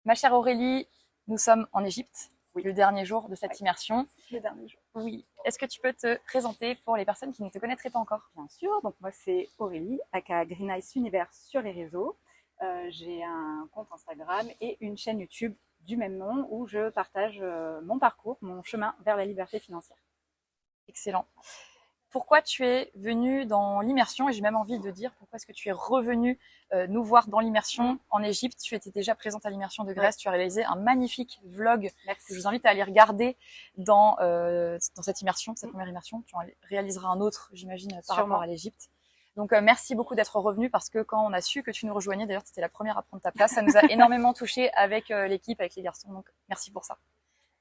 Ma chère Aurélie, nous sommes en Égypte, Oui. le dernier jour de cette immersion. Le dernier jour. Oui. Est-ce que tu peux te présenter pour les personnes qui ne te connaîtraient pas encore? Bien sûr, donc moi c'est Aurélie, aka Green Ice Univers sur les réseaux. J'ai un compte Instagram et une chaîne YouTube du même nom où je partage mon parcours, mon chemin vers la liberté financière. Excellent. Pourquoi tu es venue dans l'immersion? Et j'ai même envie de dire pourquoi est-ce que tu es revenue nous voir dans l'immersion en Égypte. Tu étais déjà présente à l'immersion de Grèce. Ouais. Tu as réalisé un magnifique vlog. Merci. Que je vous invite à aller regarder dans cette immersion, cette première immersion. Tu en réaliseras un autre, j'imagine, par rapport à l'Égypte. Donc merci beaucoup d'être revenue, parce que quand on a su que tu nous rejoignais, d'ailleurs tu étais la première à prendre ta place, ça nous a énormément touchés avec l'équipe, avec les garçons. Donc merci pour ça.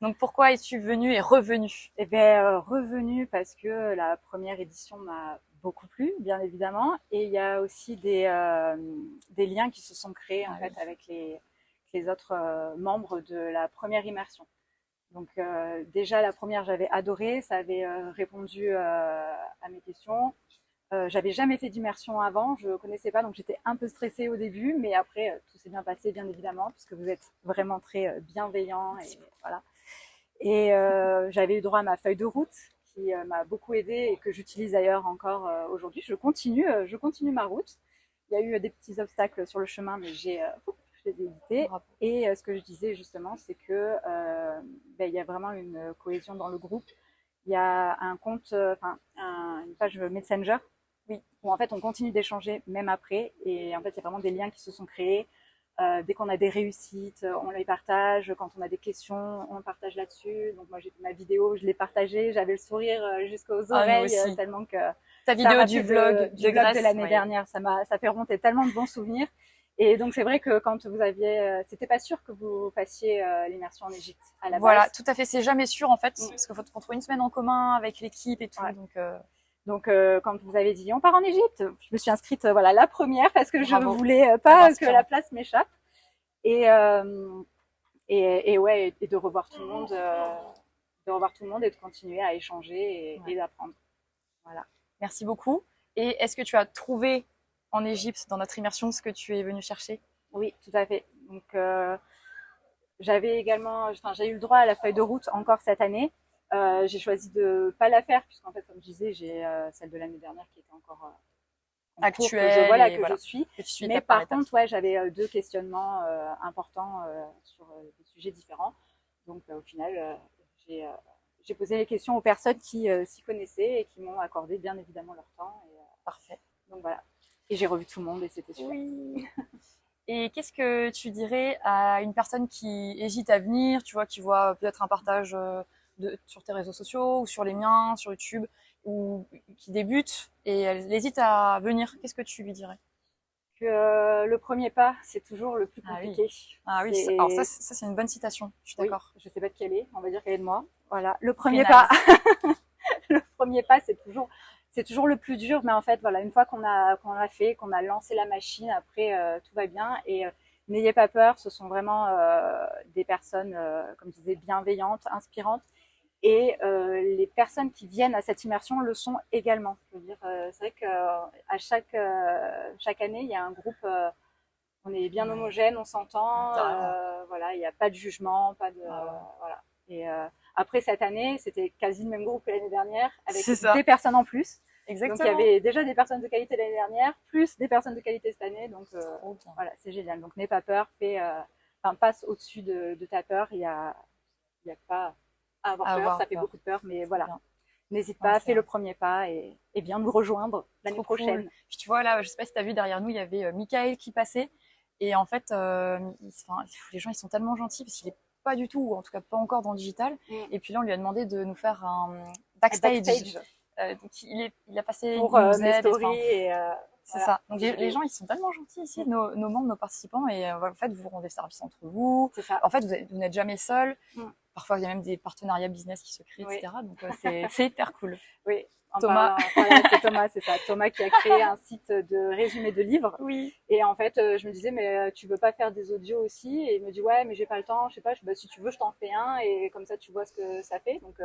Donc pourquoi es-tu venue et revenue? Eh bien, revenue parce que la première édition m'a beaucoup plu, bien évidemment, et il y a aussi des liens qui se sont créés en fait avec les autres membres de la première immersion. Donc déjà la première j'avais adoré, ça avait répondu à mes questions. J'avais jamais fait d'immersion avant, je connaissais pas, donc j'étais un peu stressée au début, mais après tout s'est bien passé, bien évidemment, puisque vous êtes vraiment très bienveillants et voilà. Et j'avais eu droit à ma feuille de route qui m'a beaucoup aidée et que j'utilise d'ailleurs encore aujourd'hui. Je continue ma route. Il y a eu des petits obstacles sur le chemin, mais je les ai évités. Et ce que je disais justement, c'est que il y a vraiment une cohésion dans le groupe. Il y a un compte, une page Messenger, oui, où en fait on continue d'échanger même après. Et en fait, il y a vraiment des liens qui se sont créés. Dès qu'on a des réussites, on les partage. Quand on a des questions, on partage là-dessus. Donc moi, j'ai ma vidéo, je l'ai partagée. J'avais le sourire jusqu'aux oreilles, tellement que ta vidéo du vlog de l'année dernière, ça fait remonter tellement de bons souvenirs. Et donc c'est vrai que quand vous aviez, c'était pas sûr que vous fassiez l'immersion en Égypte à la base. Voilà, tout à fait. C'est jamais sûr en fait, parce qu'il faut qu'on trouve une semaine en commun avec l'équipe et tout. Ouais. Donc quand vous avez dit on part en Égypte, je me suis inscrite la première parce que je ne voulais pas que la place m'échappe. Et ouais, et de revoir tout le monde, et de continuer à échanger et d'apprendre. Voilà. Merci beaucoup. Et est-ce que tu as trouvé en Égypte, dans notre immersion, ce que tu es venu chercher? Oui, tout à fait. Donc j'avais également, j'ai eu le droit à la feuille de route encore cette année. J'ai choisi de pas la faire puisqu'en fait, comme je disais, j'ai celle de l'année dernière qui était encore actuelle, que je suis. Mais par contre, j'avais deux questionnements importants sur des sujets différents. Donc au final, j'ai posé les questions aux personnes qui s'y connaissaient et qui m'ont accordé bien évidemment leur temps. Et, parfait. Donc voilà. Et j'ai revu tout le monde et c'était super. Oui. Et qu'est-ce que tu dirais à une personne qui hésite à venir, tu vois, qui voit peut-être un partage sur tes réseaux sociaux ou sur les miens, sur YouTube, ou qui débute et elle hésite à venir? Qu'est-ce que tu lui dirais? Que le premier pas, c'est toujours le plus compliqué. Ah oui, alors ça c'est une bonne citation, je suis d'accord. Je sais pas de qui elle est, on va dire qu'elle est de moi. Voilà, le premier pas. Le premier pas, c'est toujours le plus dur, mais en fait, voilà, une fois qu'on a fait, qu'on a lancé la machine, après tout va bien. Et n'ayez pas peur, ce sont vraiment des personnes, comme je disais, bienveillantes, inspirantes. Et les personnes qui viennent à cette immersion le sont également. Je veux dire, c'est vrai qu'à chaque année, il y a un groupe, on est bien homogène, on s'entend, voilà, il n'y a pas de jugement, pas de, voilà. Et après cette année, c'était quasi le même groupe que l'année dernière, avec des personnes en plus. Exactement. Donc il y avait déjà des personnes de qualité l'année dernière, plus des personnes de qualité cette année. Donc voilà, c'est génial. Donc n'aie pas peur, passe au-dessus de ta peur. Il y a pas à avoir peur, ça fait beaucoup de peur, mais voilà. N'hésite pas, fais le premier pas et viens nous rejoindre l'année prochaine. Cool. Puis tu vois là, je sais pas si tu as vu derrière nous, il y avait Michael qui passait. Et en fait, les gens ils sont tellement gentils parce qu'il est pas du tout, ou en tout cas pas encore dans le digital. Et puis là, on lui a demandé de nous faire un backstage. Donc il a passé pour mes stories c'est ça. Donc les gens ils sont tellement gentils ici, nos membres, nos participants, et en fait vous vous rendez service entre vous. C'est ça. En fait vous n'êtes jamais seul. Parfois il y a même des partenariats business qui se créent, etc. Donc c'est hyper cool. Oui. Thomas. C'est Thomas, c'est ça. Thomas qui a créé un site de résumé de livres. Oui. Et en fait, je me disais, mais tu veux pas faire des audios aussi? Et il me dit, ouais, mais j'ai pas le temps, je sais pas, si tu veux, je t'en fais un, et comme ça, tu vois ce que ça fait. Donc,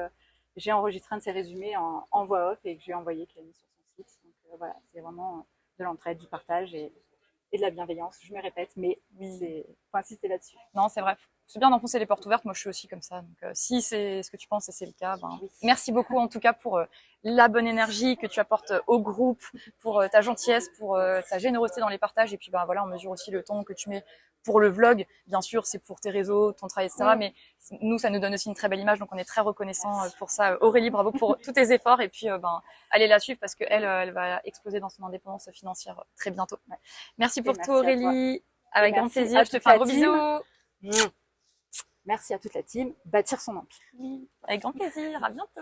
j'ai enregistré un de ses résumés en voix off et que j'ai envoyé, qu'il a mis sur son site. Donc, c'est vraiment de l'entraide, du partage et de la bienveillance. Je me répète, mais c'est faut insister là-dessus. Non, c'est vrai. C'est bien d'enfoncer les portes ouvertes. Moi, je suis aussi comme ça. Donc, si c'est ce que tu penses et c'est le cas, ben, Oui. merci beaucoup en tout cas pour la bonne énergie que tu apportes au groupe, pour ta gentillesse, pour ta générosité dans les partages. Et puis, ben voilà, on mesure aussi le temps que tu mets pour le vlog. Bien sûr, c'est pour tes réseaux, ton travail, etc. Oui. Mais nous, ça nous donne aussi une très belle image. Donc, on est très reconnaissant pour ça. Aurélie, bravo pour tous tes efforts. Et puis, ben, allez la suivre parce que elle va exploser dans son indépendance financière très bientôt. Ouais. Merci pour tout, Aurélie. Avec grand plaisir. Je te fais un gros bisou. Merci à toute la team. Bâtir son empire. Oui, avec grand plaisir. À bientôt.